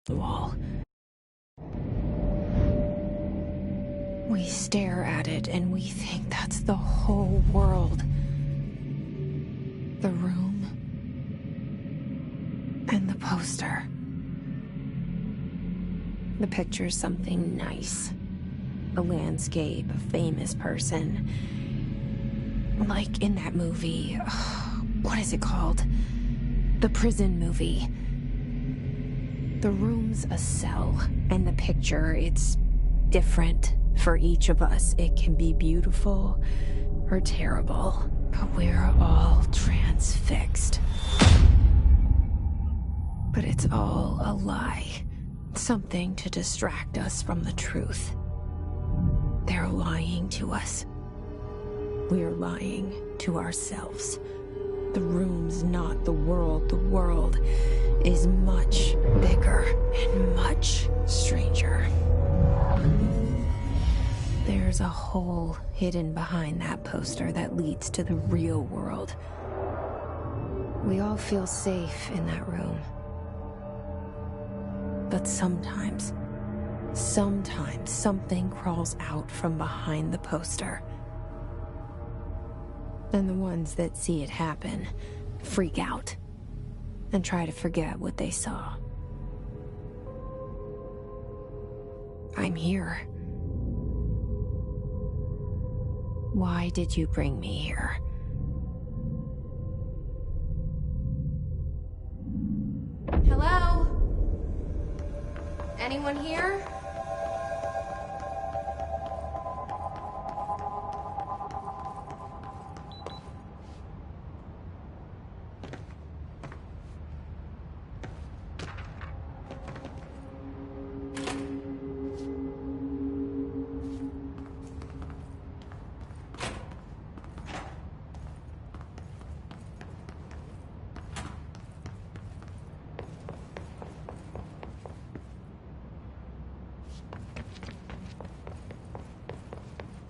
the wall. We stare at it and we think that's the whole world. The room and the poster. The picture's something nice. A landscape, a famous person. Like in that movie, what is it called? The prison movie. The room's a cell, and the picture, it's different for each of us. It can be beautiful or terrible, but we're all transfixed. But it's all a lie. Something to distract us from the truth. They're lying to us. We're lying to ourselves. The room's not the world. The world is much bigger and much stranger. There's a hole hidden behind that poster that leads to the real world. We all feel safe in that room. But sometimes something crawls out from behind the poster. And the ones that see it happen freak out and try to forget what they saw. I'm here. Why did you bring me here? Hello? Anyone here?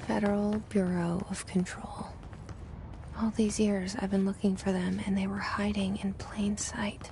Federal Bureau of Control. All these years I've been looking for them and they were hiding in plain sight.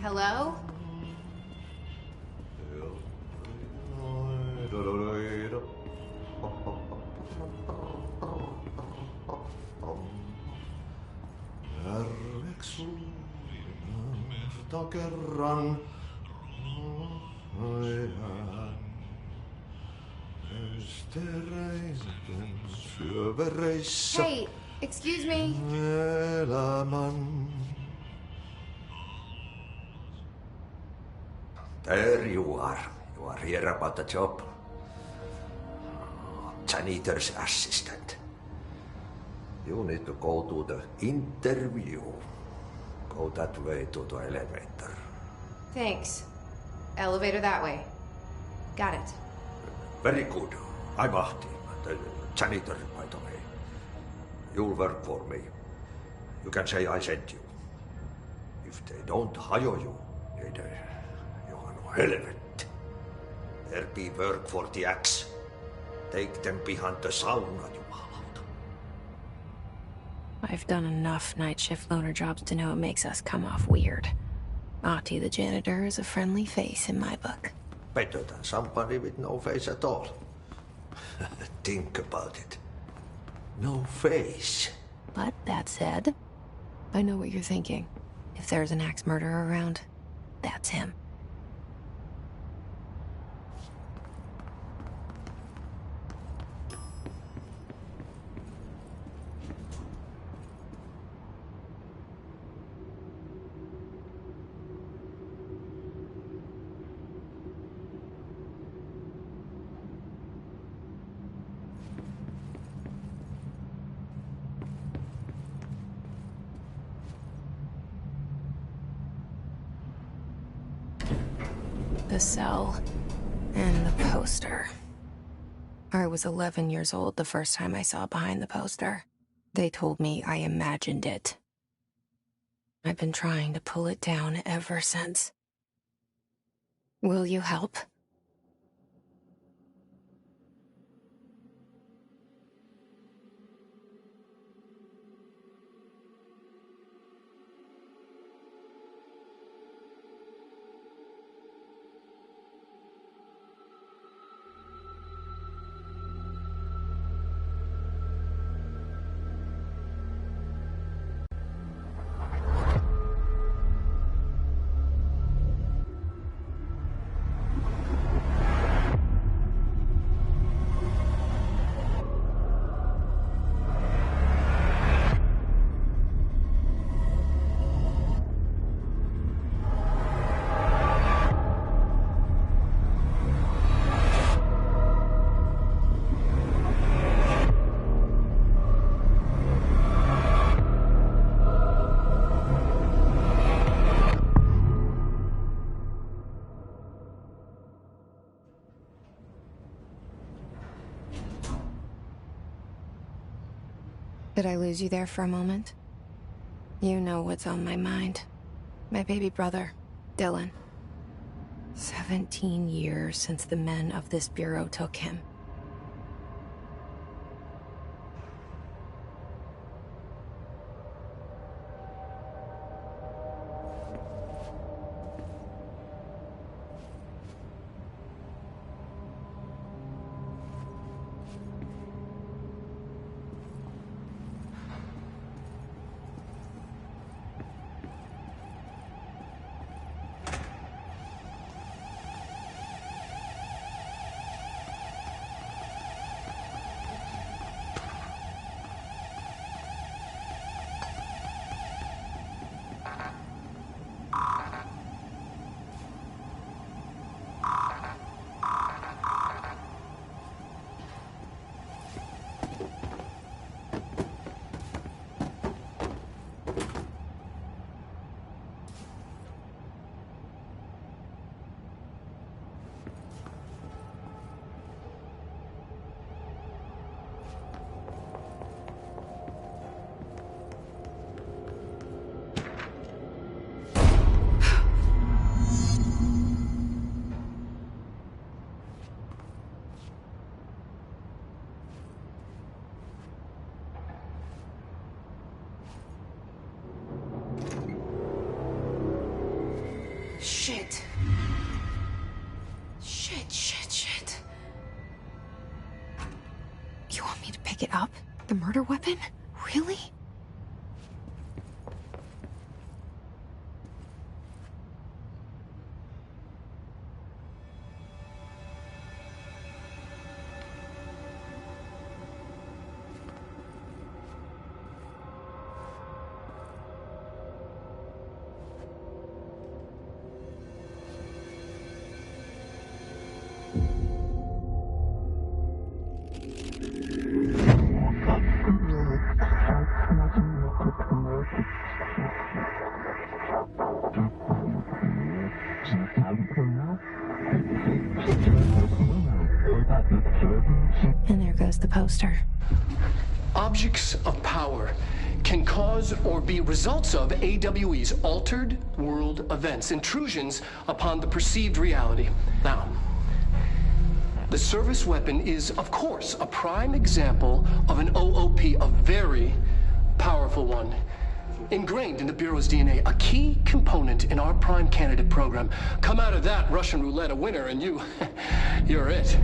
Hello? Kerran syövereissä Hey, excuse me. elämän. There you are. You are here about the job. Janitor's assistant. You need to go to the interview. Go that way to the elevator. Thanks. Elevator that way. Got it. Very good. I'm Ahti, the janitor, by the way. You'll work for me. You can say I sent you. If they don't hire you, you are no helvet. There be work for the axe. Take them behind the sauna, jumalauta. I've done enough night shift loner jobs to know it makes us come off weird. Ahti the janitor is a friendly face in my book. Better than somebody with no face at all. Think about it. No face. But that said, I know what you're thinking. If there's an axe murderer around, that's him. The cell and the poster. I was 11 years old the first time I saw behind the poster. They told me I imagined it. I've been trying to pull it down ever since. Will you help? Did I lose you there for a moment? You know what's on my mind. My baby brother, Dylan. 17 years since the men of this bureau took him. Shit. Shit. You want me to pick it up? The murder weapon? Really? And there goes the poster. Objects of power can cause or be results of AWE's altered world events, intrusions upon the perceived reality. Now, the service weapon is, of course, a prime example of an OOP, a very powerful one. Ingrained in the Bureau's DNA, a key component in our prime candidate program. Come out of that Russian roulette a winner and you're it.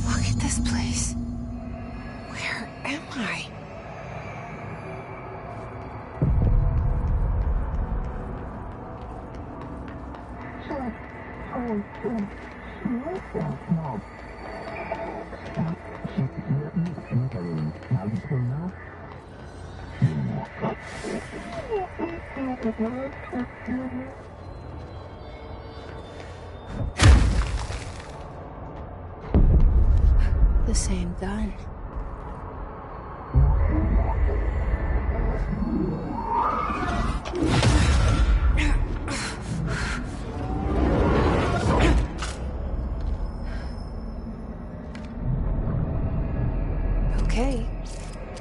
Look at this place. Where am I? The same gun.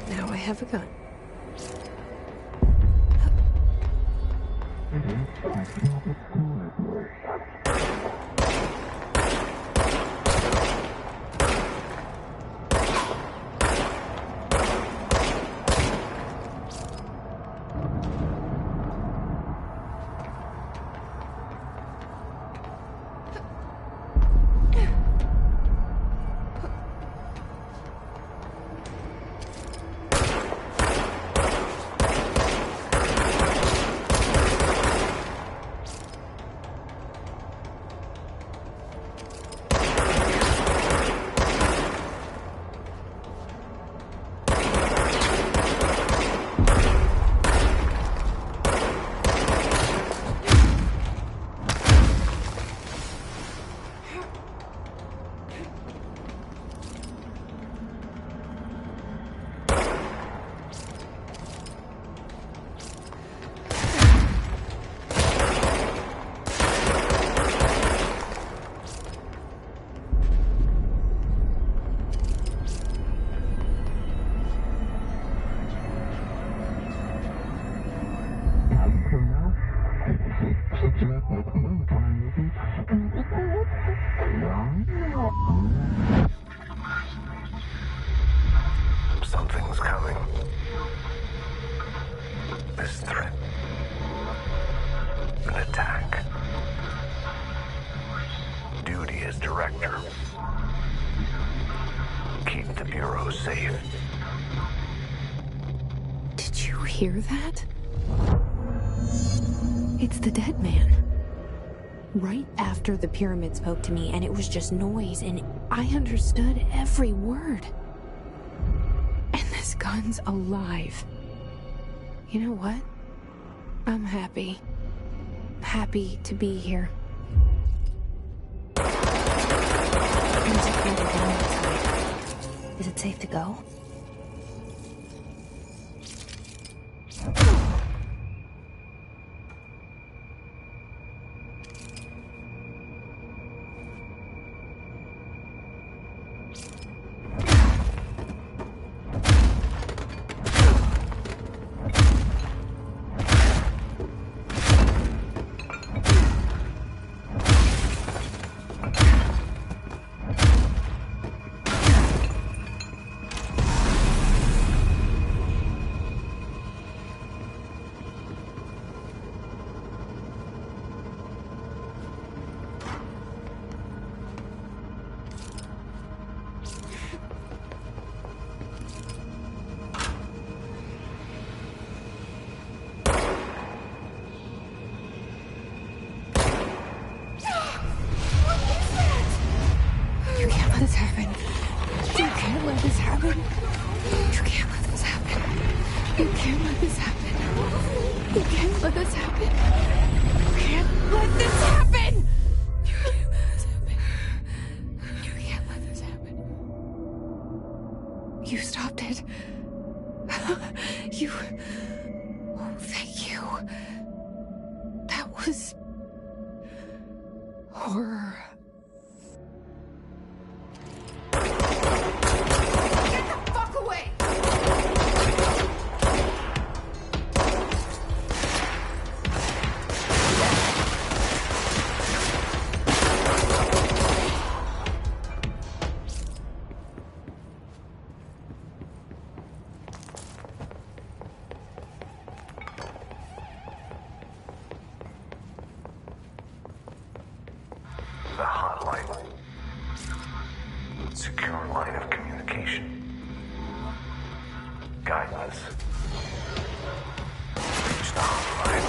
Now I have a gun. Something's coming. This threat. An attack. Duty as director. Keep the Bureau safe. Did you hear that? It's the dead man. Right after the pyramid spoke to me, and it was just noise, and I understood every word. And this gun's alive. You know what? I'm happy. Happy to be here. There's a further down outside. Is it safe to go? This happen. You can't let this happen. You can't let this happen. You can't let this happen. You can't let this happen. You can't let this happen. You can't let this happen. You stopped it. You... Oh, thank you. That was... horror. The hotline. Secure line of communication. Guidance. Reach the hotline.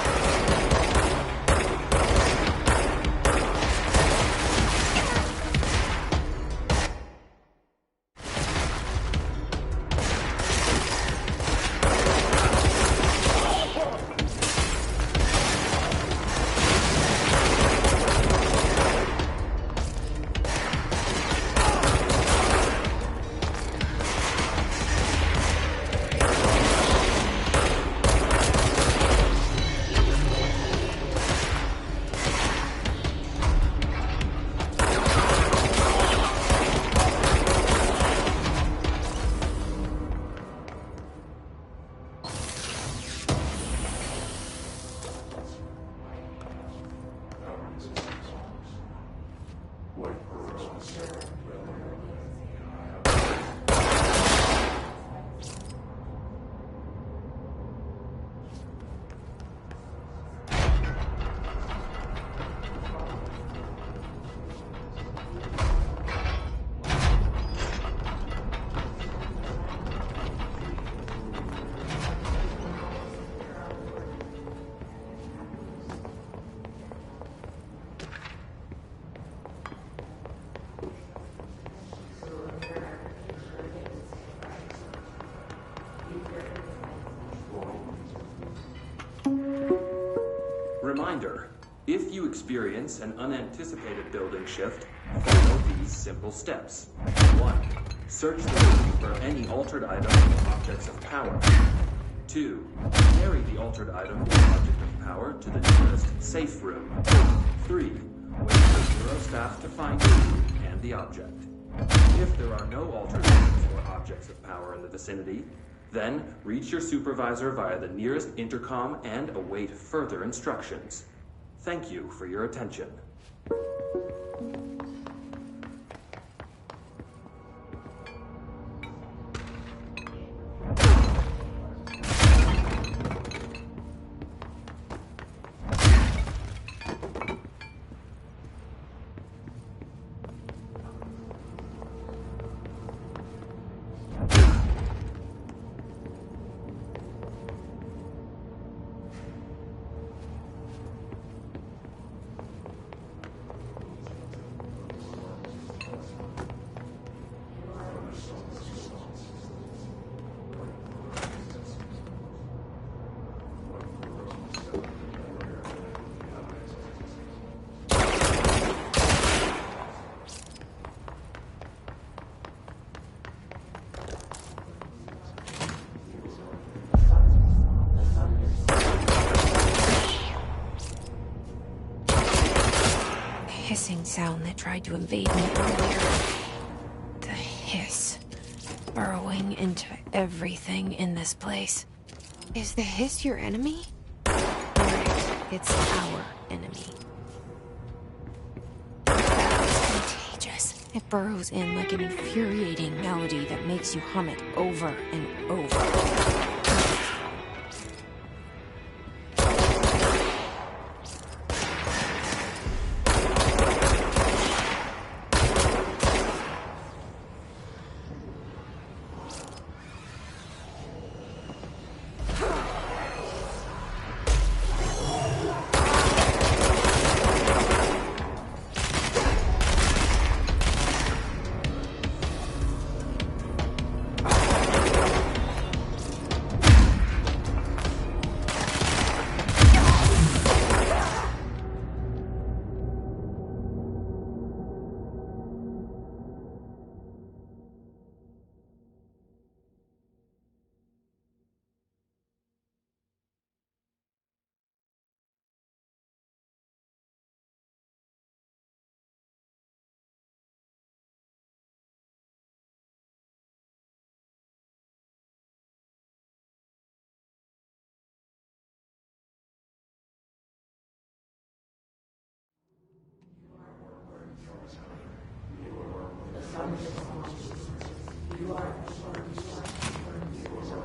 Reminder, if you experience an unanticipated building shift, follow these simple steps. 1. Search the building for any altered items or objects of power. 2. Carry the altered item or object of power to the nearest safe room. 3. Wait for Bureau staff to find you and the object. If there are no altered items or objects of power in the vicinity, then reach your supervisor via the nearest intercom and await further instructions. Thank you for your attention. Hissing sound that tried to invade me earlier. The hiss. Burrowing into everything in this place. Is the hiss your enemy? Right, it's our enemy. It's contagious. It burrows in like an infuriating melody that makes you hum it over and over.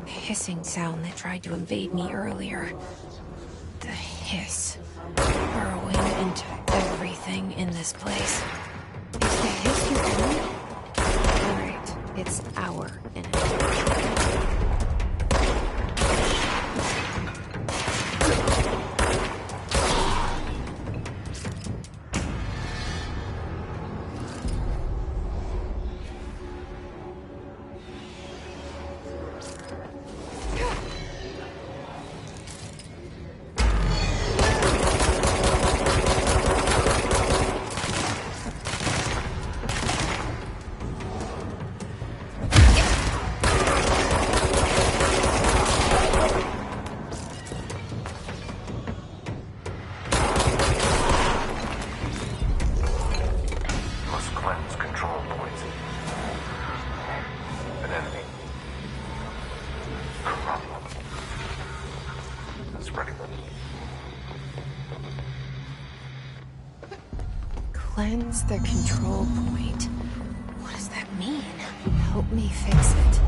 Hissing sound that tried to invade me earlier. The hiss. Burrowing into everything in this place. Is the hiss your enemy? Alright, it's our enemy. Cleanse the control point. What does that mean? Help me fix it.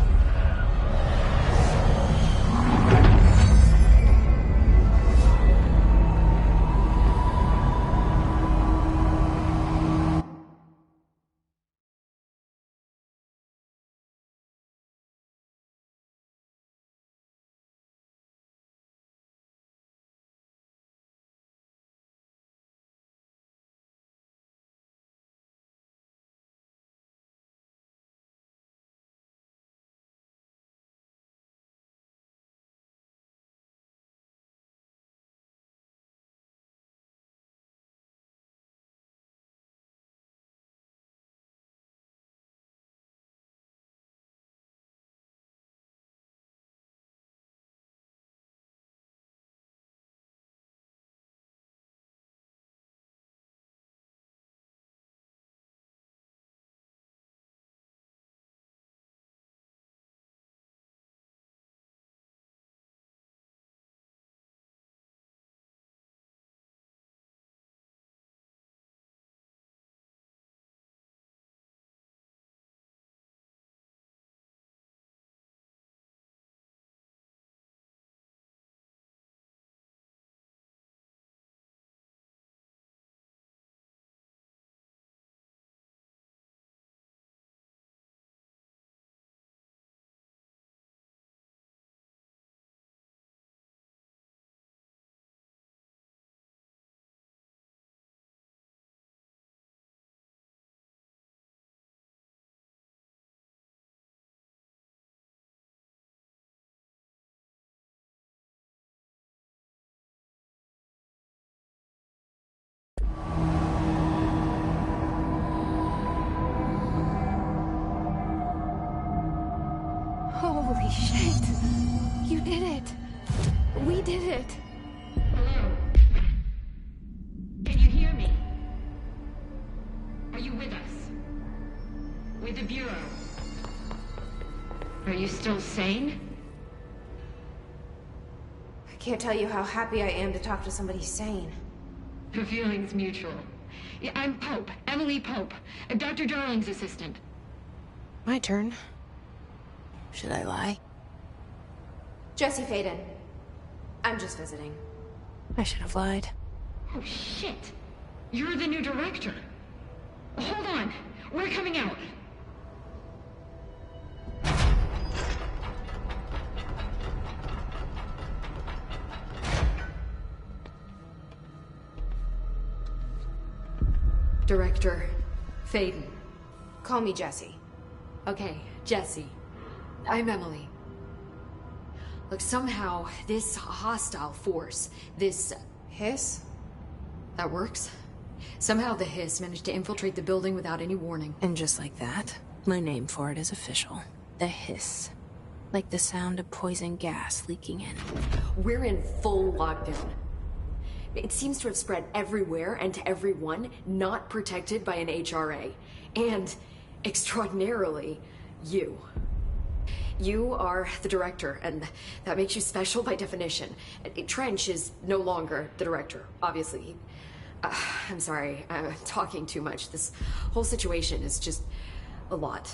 Holy shit. You did it. We did it. Hello? Can you hear me? Are you with us? With the Bureau? Are you still sane? I can't tell you how happy I am to talk to somebody sane. The feeling's mutual. Yeah, I'm Pope, Emily Pope, Dr. Darling's assistant. My turn. Should I lie? Jesse Faden. I'm just visiting. I should have lied. Oh, shit. You're the new director. Hold on. We're coming out. Director Faden. Call me Jesse. Okay, Jesse. I'm Emily. Look, somehow this hostile force, this... Hiss? that works? Somehow the Hiss managed to infiltrate the building without any warning. And just like that, my name for it is official. The Hiss. Like the sound of poison gas leaking in. We're in full lockdown. It seems to have spread everywhere and to everyone not protected by an HRA. And, extraordinarily, you. You are the director, and that makes you special by definition. Trench is no longer the director, obviously. I'm sorry, I'm talking too much. This whole situation is just a lot.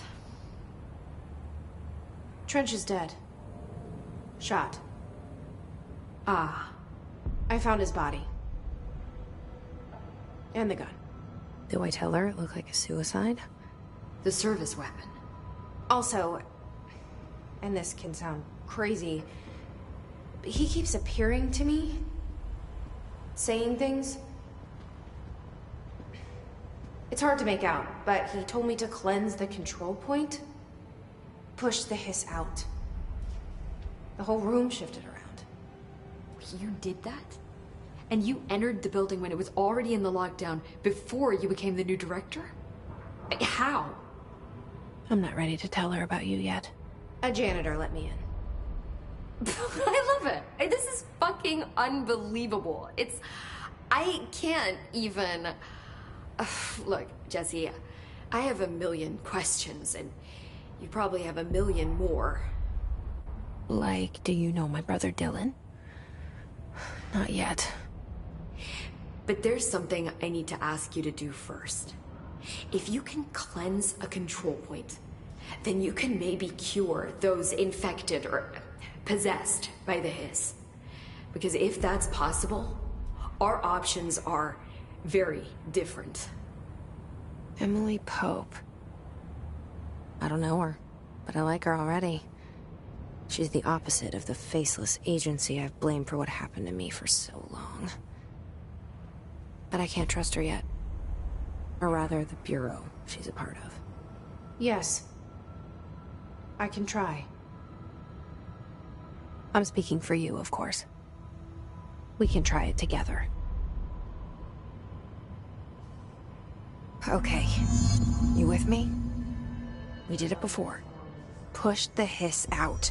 Trench is dead. Shot. Ah. I found his body. And the gun. Do I tell her it looked like a suicide? The service weapon. Also, and this can sound crazy, but he keeps appearing to me, saying things. It's hard to make out, but he told me to cleanse the control point, push the Hiss out. The whole room shifted around. You did that? And you entered the building when it was already in the lockdown before you became the new director? How? I'm not ready to tell her about you yet. A janitor let me in. I love it. This is fucking unbelievable. I can't even... Look, Jesse, I have a million questions, and you probably have a million more. Like, do you know my brother Dylan? Not yet. But there's something I need to ask you to do first. If you can cleanse a control point, then you can maybe cure those infected or possessed by the Hiss. Because if that's possible, our options are very different. Emily Pope. I don't know her, but I like her already. She's the opposite of the faceless agency I've blamed for what happened to me for so long. But I can't trust her yet. Or rather, the Bureau she's a part of. Yes. I can try. I'm speaking for you, of course. We can try it together. Okay. You with me? We did it before. Push the Hiss out.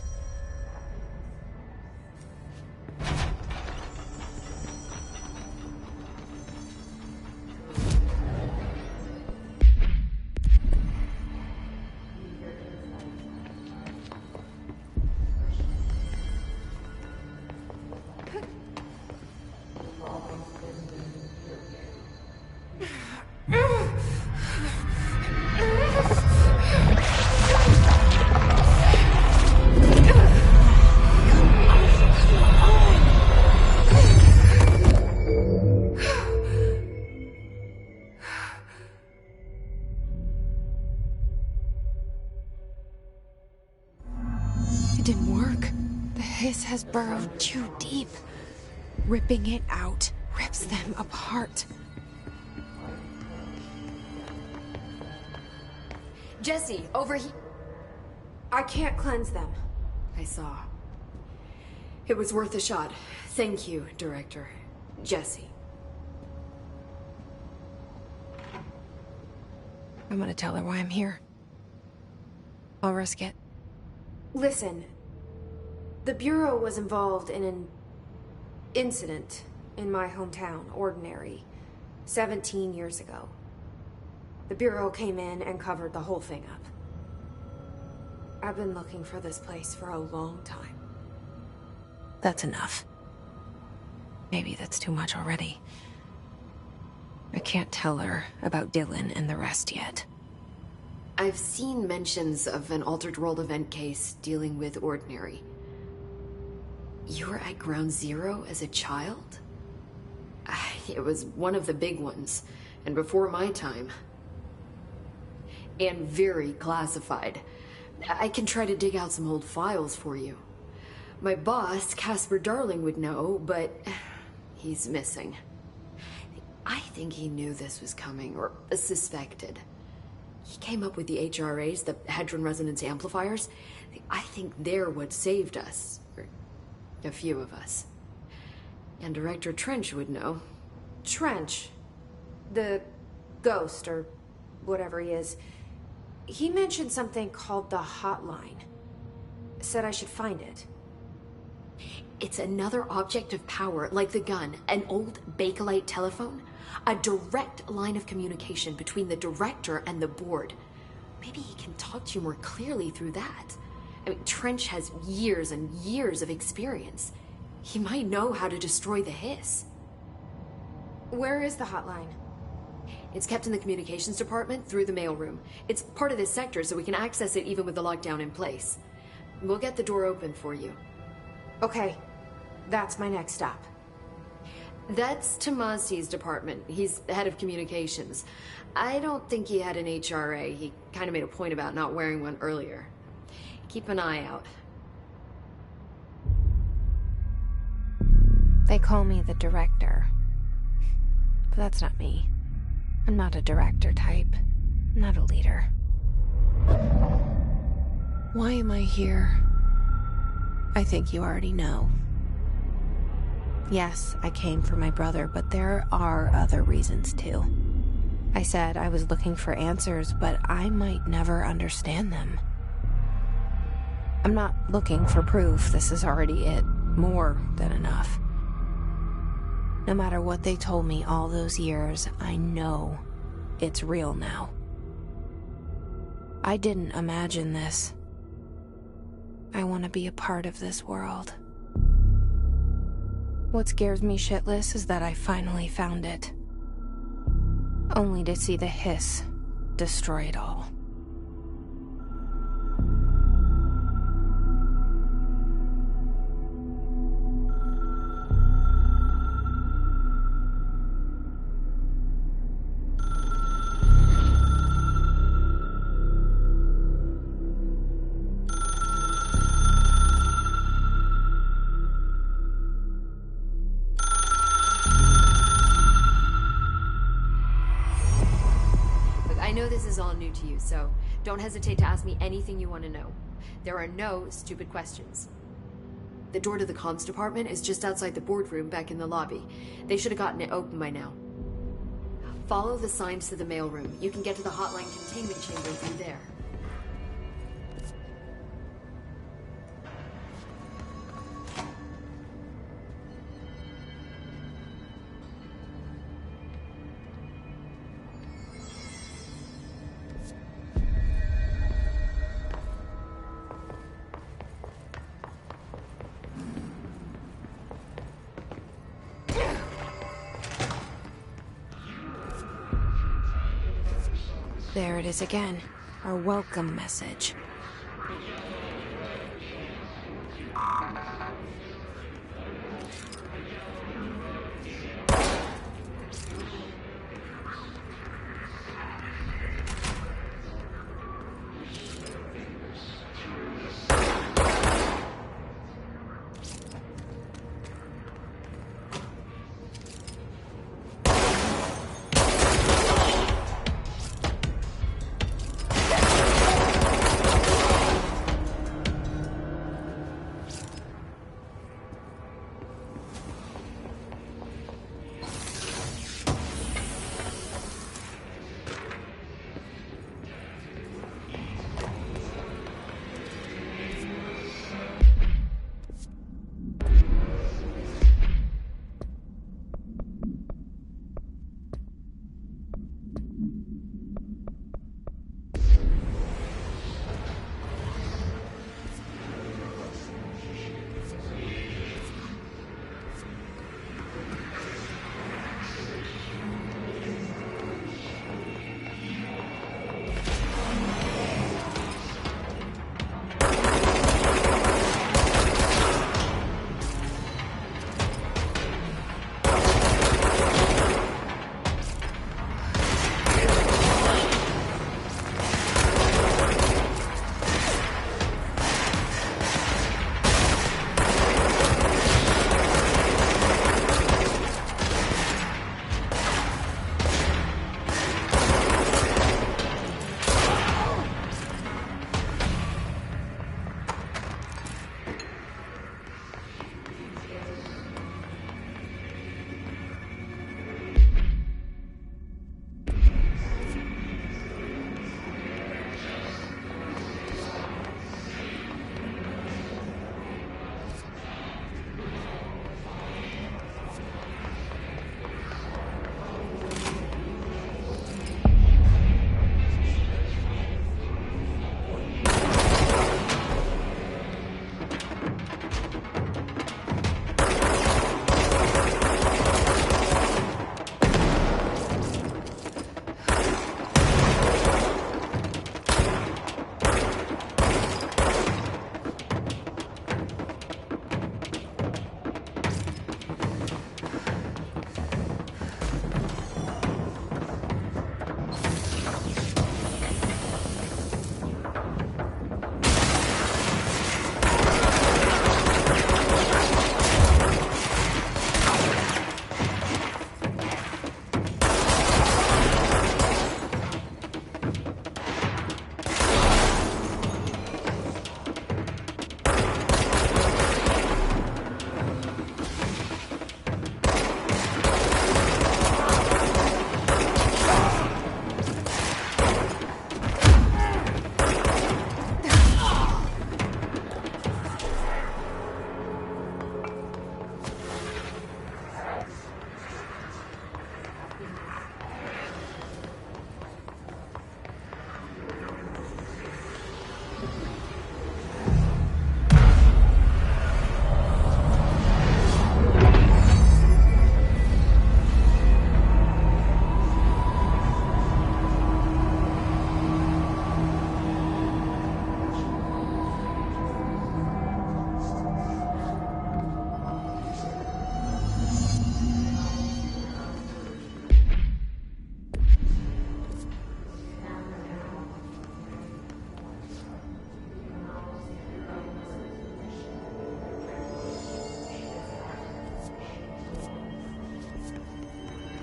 It didn't work. The Hiss has burrowed too deep. Ripping it out rips them apart. Jesse, over here. I can't cleanse them. I saw. It was worth a shot. Thank you, Director. Jesse. I'm gonna tell her why I'm here. I'll risk it. Listen, The Bureau was involved in an incident in my hometown, Ordinary, 17 years ago. The Bureau came in and covered the whole thing up. I've been looking for this place for a long time. That's enough. Maybe that's too much already. I can't tell her about Dylan and the rest yet. I've seen mentions of an Altered World event case dealing with Ordinary. You were at Ground Zero as a child? It was one of the big ones, and before my time. And very classified. I can try to dig out some old files for you. My boss, Casper Darling, would know, but he's missing. I think he knew this was coming, or suspected. He came up with the HRAs, the Hadron Resonance Amplifiers. I think they're what saved us. Or a few of us. And Director Trench would know. Trench, the ghost, or whatever he is, he mentioned something called the Hotline. Said I should find it. It's another object of power, like the gun, an old Bakelite telephone. A direct line of communication between the director and the board. Maybe he can talk to you more clearly through that. I mean, Trench has years and years of experience. He might know how to destroy the Hiss. Where is the hotline? It's kept in the communications department through the mailroom. It's part of this sector, so we can access it even with the lockdown in place. We'll get the door open for you. Okay, that's my next stop. That's Tomasi's department. He's head of communications. I don't think he had an HRA. He kind of made a point about not wearing one earlier. Keep an eye out. They call me the director. But that's not me. I'm not a director type. I'm not a leader. Why am I here? I think you already know. Yes, I came for my brother, but there are other reasons too. I said I was looking for answers, but I might never understand them. I'm not looking for proof. This is already it. More than enough. No matter what they told me all those years, I know it's real now. I didn't imagine this. I want to be a part of this world. What scares me shitless is that I finally found it. Only to see the Hiss destroy it all. I know this is all new to you, so don't hesitate to ask me anything you want to know. There are no stupid questions. The door to the comms department is just outside the boardroom back in the lobby. They should have gotten it open by now. Follow the signs to the mailroom. You can get to the hotline containment chamber through there. There it is again. Our welcome message.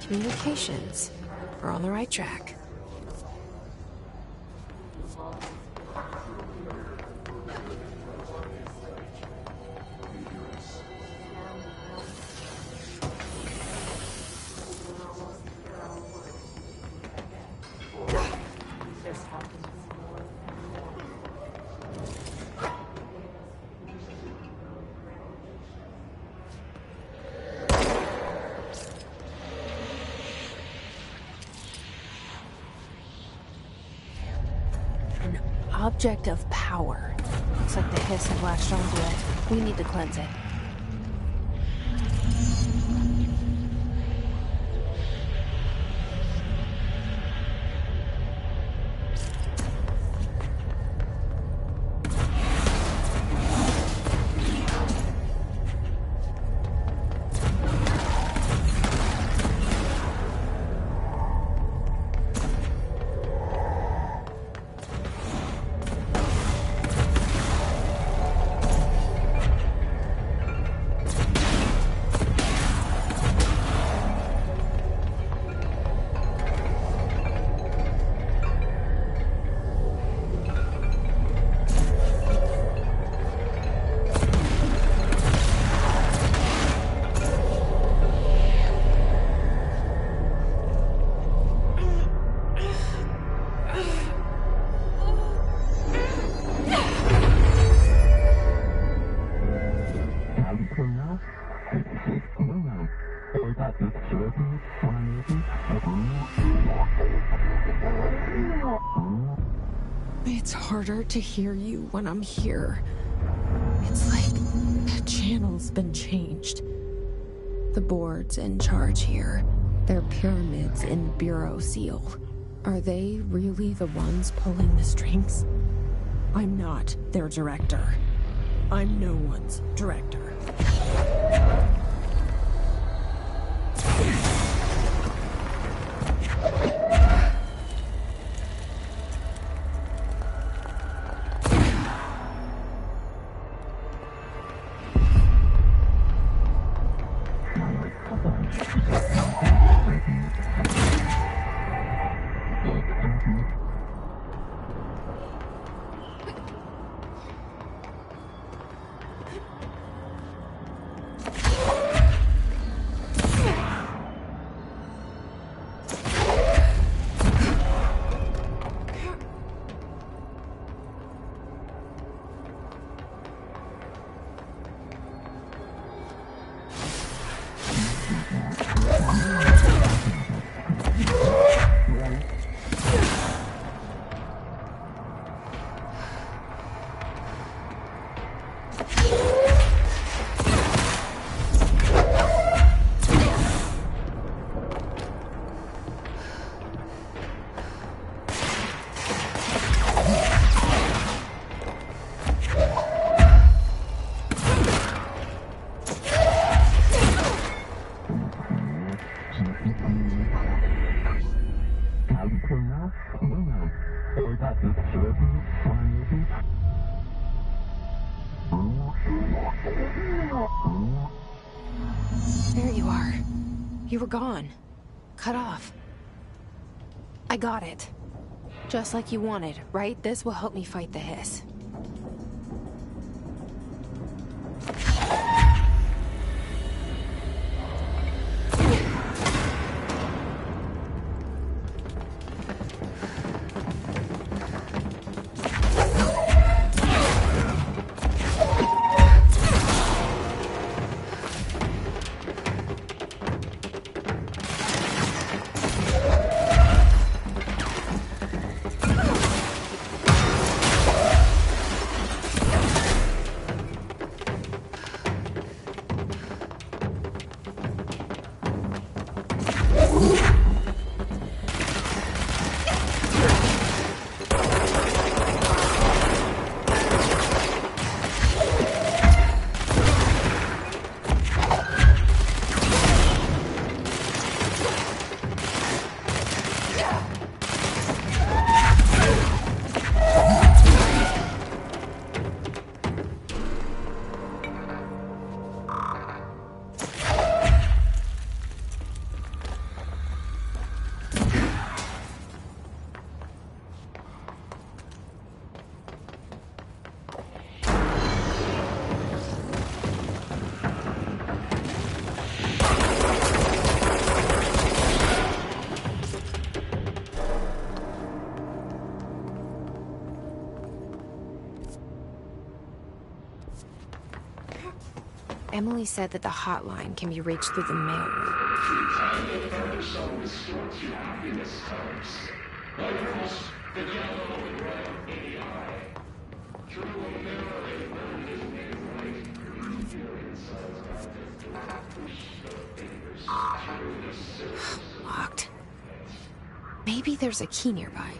Communications. We're on the right track. Object of power. Looks like the hiss have latched onto it. We need to cleanse it. It's harder to hear you when I'm here. It's like the channel's been changed. The board's in charge here. They're pyramids in Bureau Seal. Are they really the ones pulling the strings? I'm not their director. I'm no one's director. There you are. You were gone. Cut off. I got it. Just like you wanted, right? This will help me fight the hiss. Emily said that the hotline can be reached through the mailroom. Locked. Maybe there's a key nearby.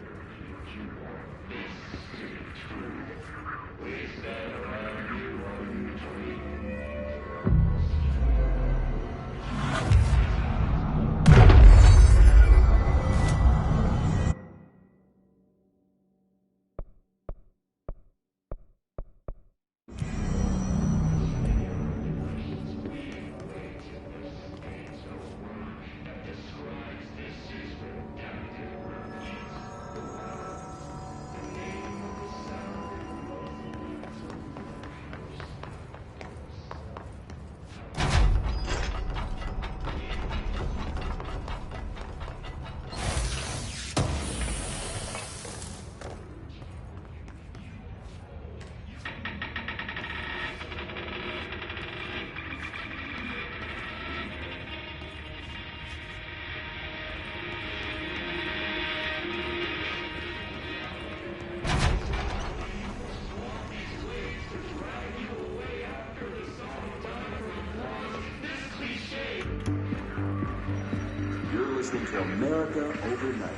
Listening to America Overnight.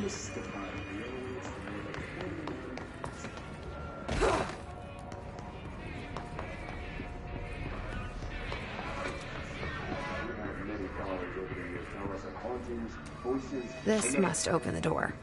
Mystifying. This must open the door.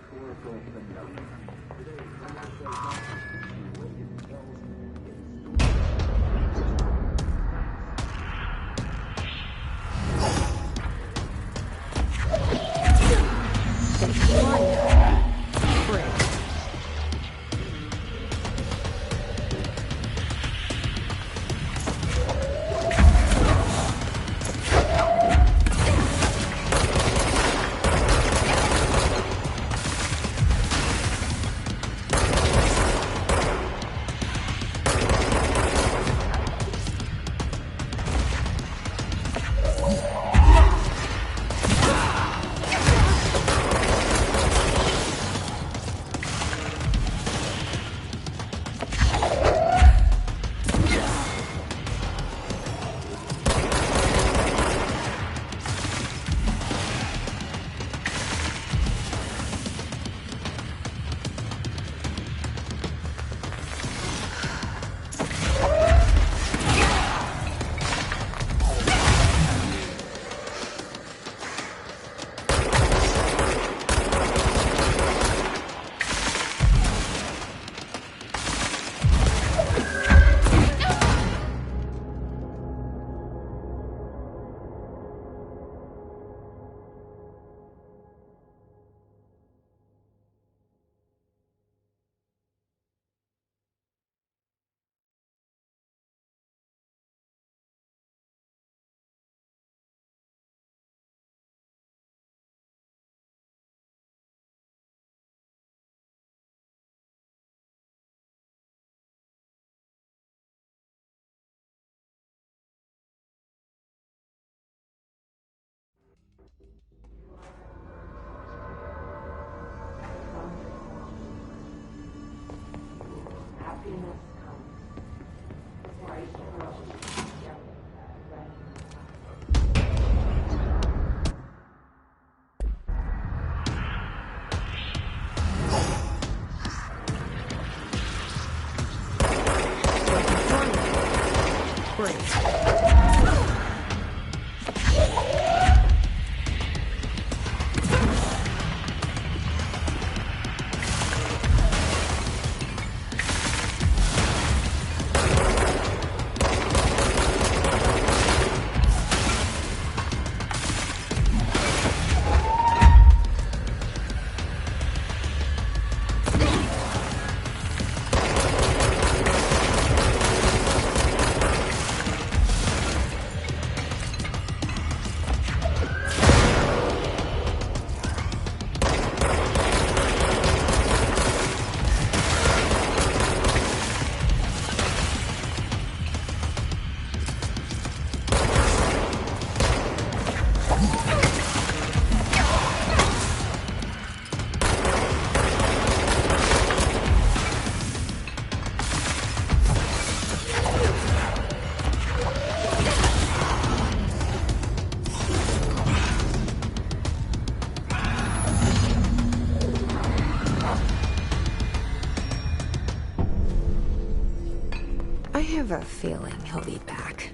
have a feeling he'll be back.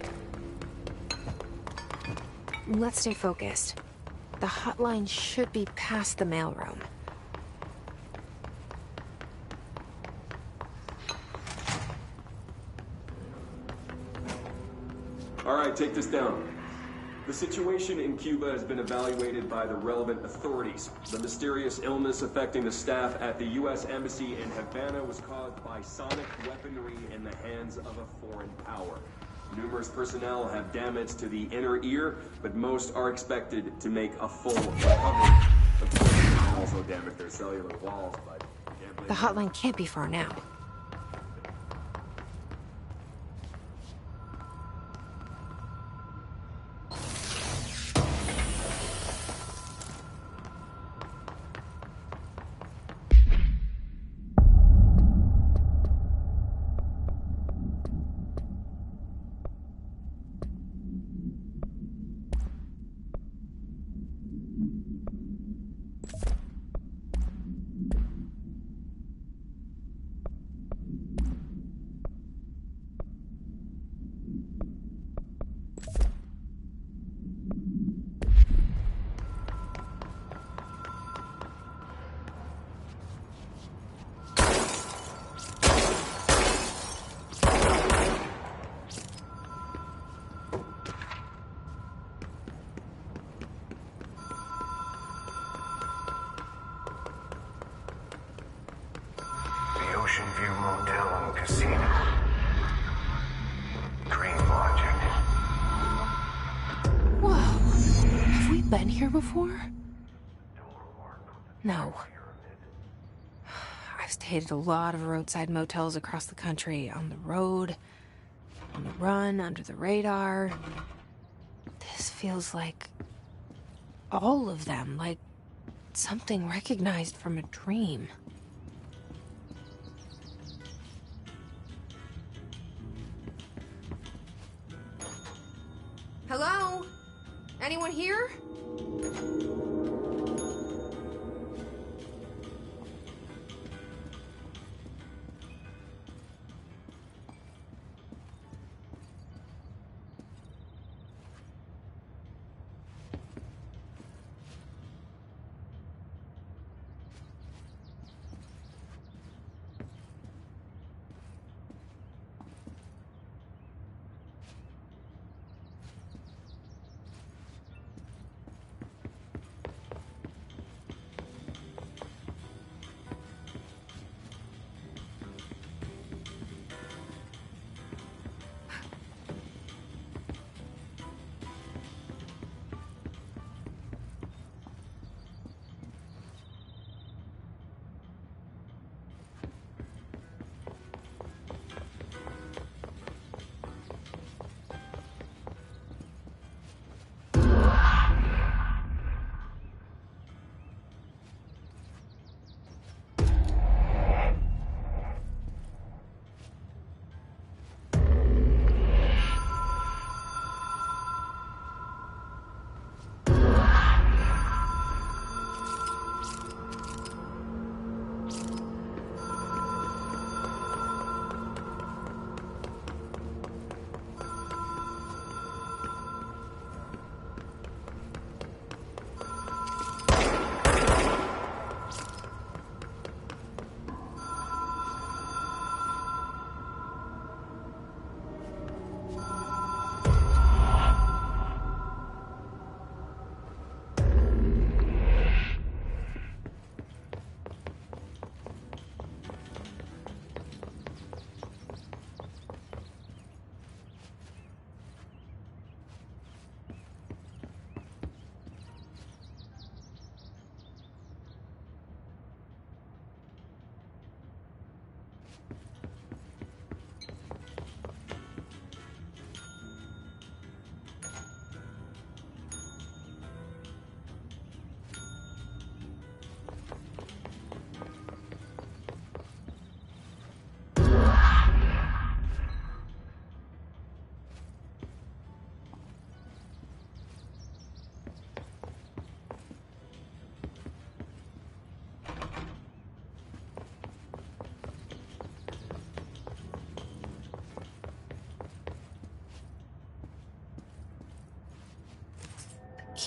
Let's stay focused. The hotline should be past the mailroom. All right, take this down. The situation in Cuba has been evaluated by the relevant authorities. The mysterious illness affecting the staff at the U.S. Embassy in Havana was caused by sonic weaponry in the hands of a foreign power. Numerous personnel have damage to the inner ear, but most are expected to make a full recovery. Of course, it can also damage their cellular walls, but you can't blame The hotline can't be far now. Ocean View Motel and Casino. Dream Logic. Whoa. Have we been here before? No. I've stayed at a lot of roadside motels across the country, on the road, on the run, under the radar. This feels like all of them, like something recognized from a dream. Hello? Anyone here?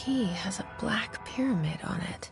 key has a black pyramid on it.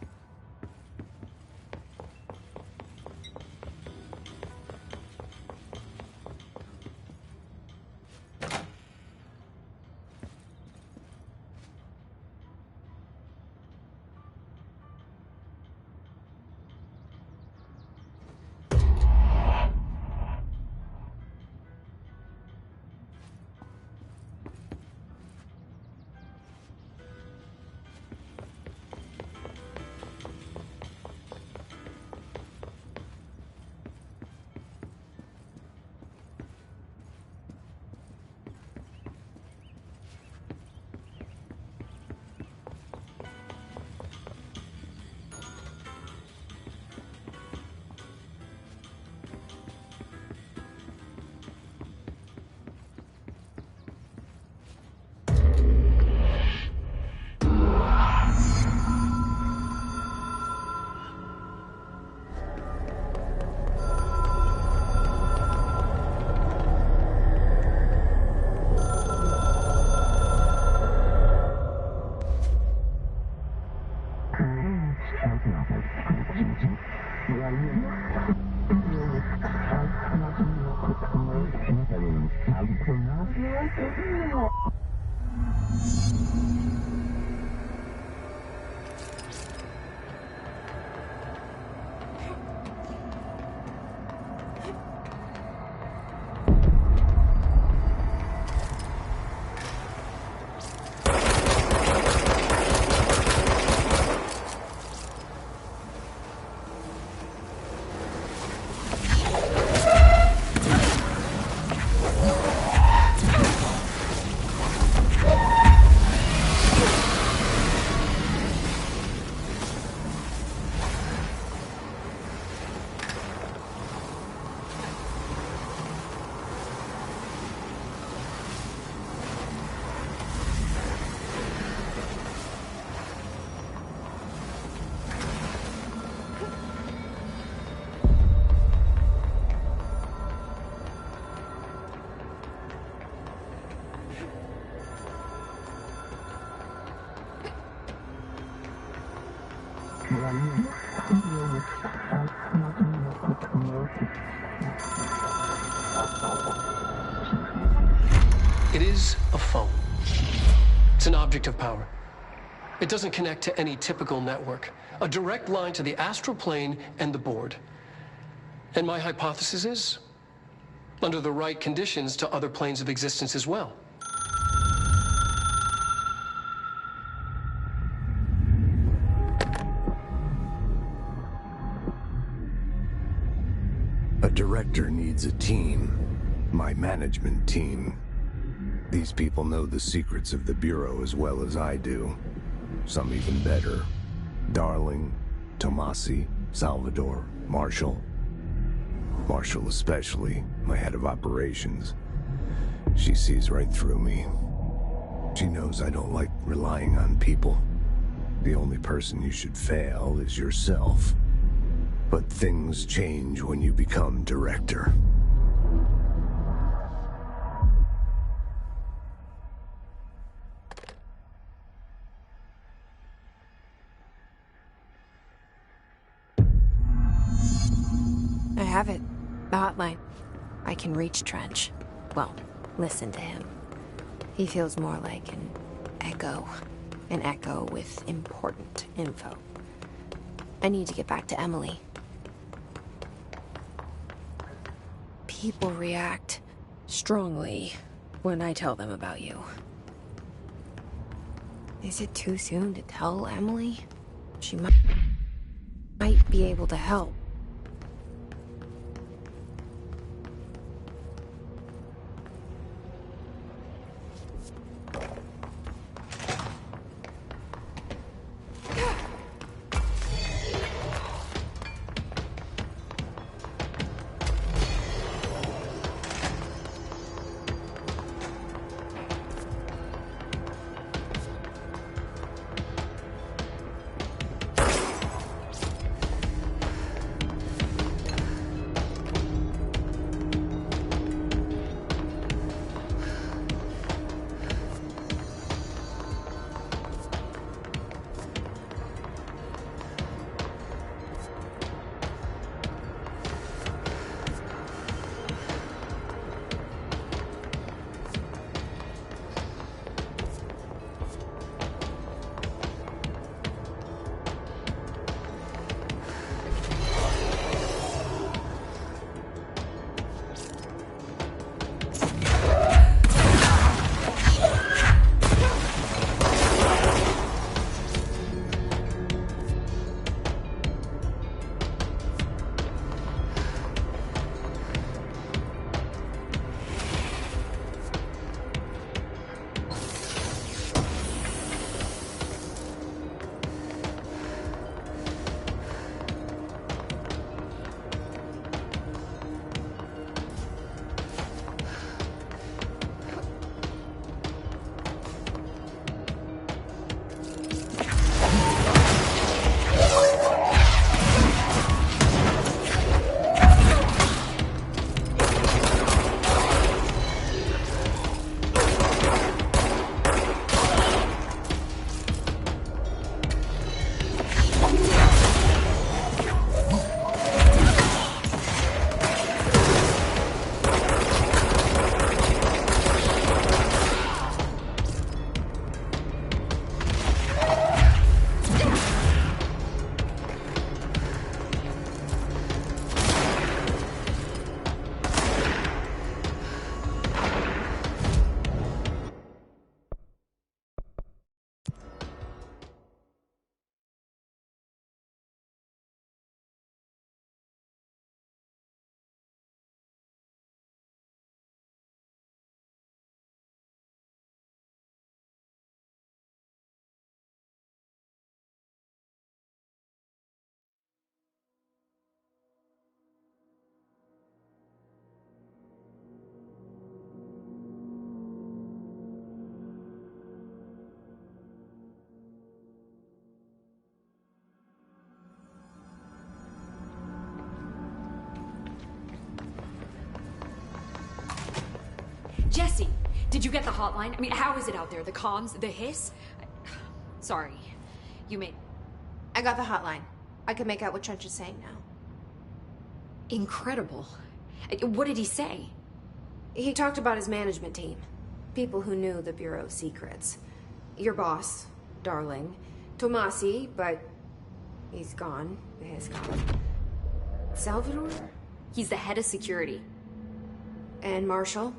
It is a phone. It's an object of power. It doesn't connect to any typical network. A direct line to the astral plane and the board. And my hypothesis is, under the right conditions, to other planes of existence as well. A director needs a team. My management team. These people know the secrets of the Bureau as well as I do. Some even better. Darling, Tomasi, Salvador, Marshall. Marshall especially, my head of operations. She sees right through me. She knows I don't like relying on people. The only person you should fail is yourself. But things change when you become director. I have it. The hotline. I can reach Trench. Well, listen to him. He feels more like an echo. An echo with important info. I need to get back to Emily. People react strongly when I tell them about you. Is it too soon to tell Emily? She might be able to help. Jesse, did you get the hotline? I mean, how is it out there? The comms, the hiss? Sorry, you made... I got the hotline. I can make out what Trench is saying now. Incredible. What did he say? He talked about his management team. People who knew the Bureau's secrets. Your boss, Darling. Tomasi, but he's gone. He's gone. Salvador? He's the head of security. And Marshall?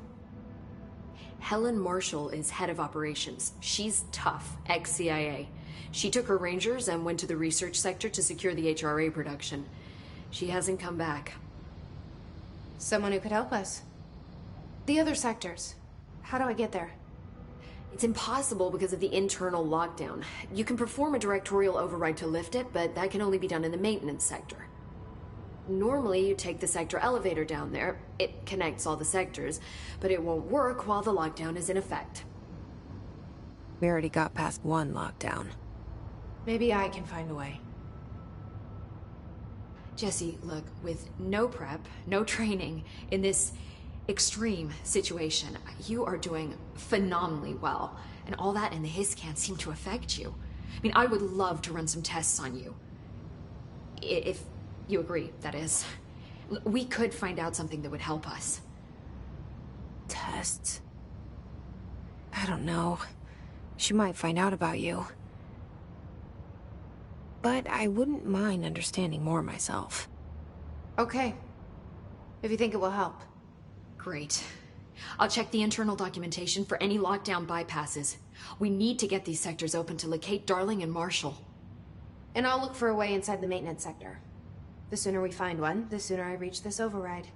Helen Marshall is head of operations. She's tough, ex-CIA. She took her Rangers and went to the research sector to secure the HRA production. She hasn't come back. Someone who could help us. The other sectors. How do I get there? It's impossible because of the internal lockdown. You can perform a directorial override to lift it, but that can only be done in the maintenance sector. Normally, you take the sector elevator down there. It connects all the sectors, but it won't work while the lockdown is in effect. We already got past one lockdown. Maybe I can find a way. Jesse, look, with no prep, no training, in this extreme situation, you are doing phenomenally well. And all that and the hiss can't seem to affect you. I mean, I would love to run some tests on you. If you agree, that is. We could find out something that would help us. Tests? I don't know. She might find out about you. But I wouldn't mind understanding more myself. Okay. If you think it will help. Great. I'll check the internal documentation for any lockdown bypasses. We need to get these sectors open to locate Darling and Marshall. And I'll look for a way inside the maintenance sector. The sooner we find one, the sooner I reach this override.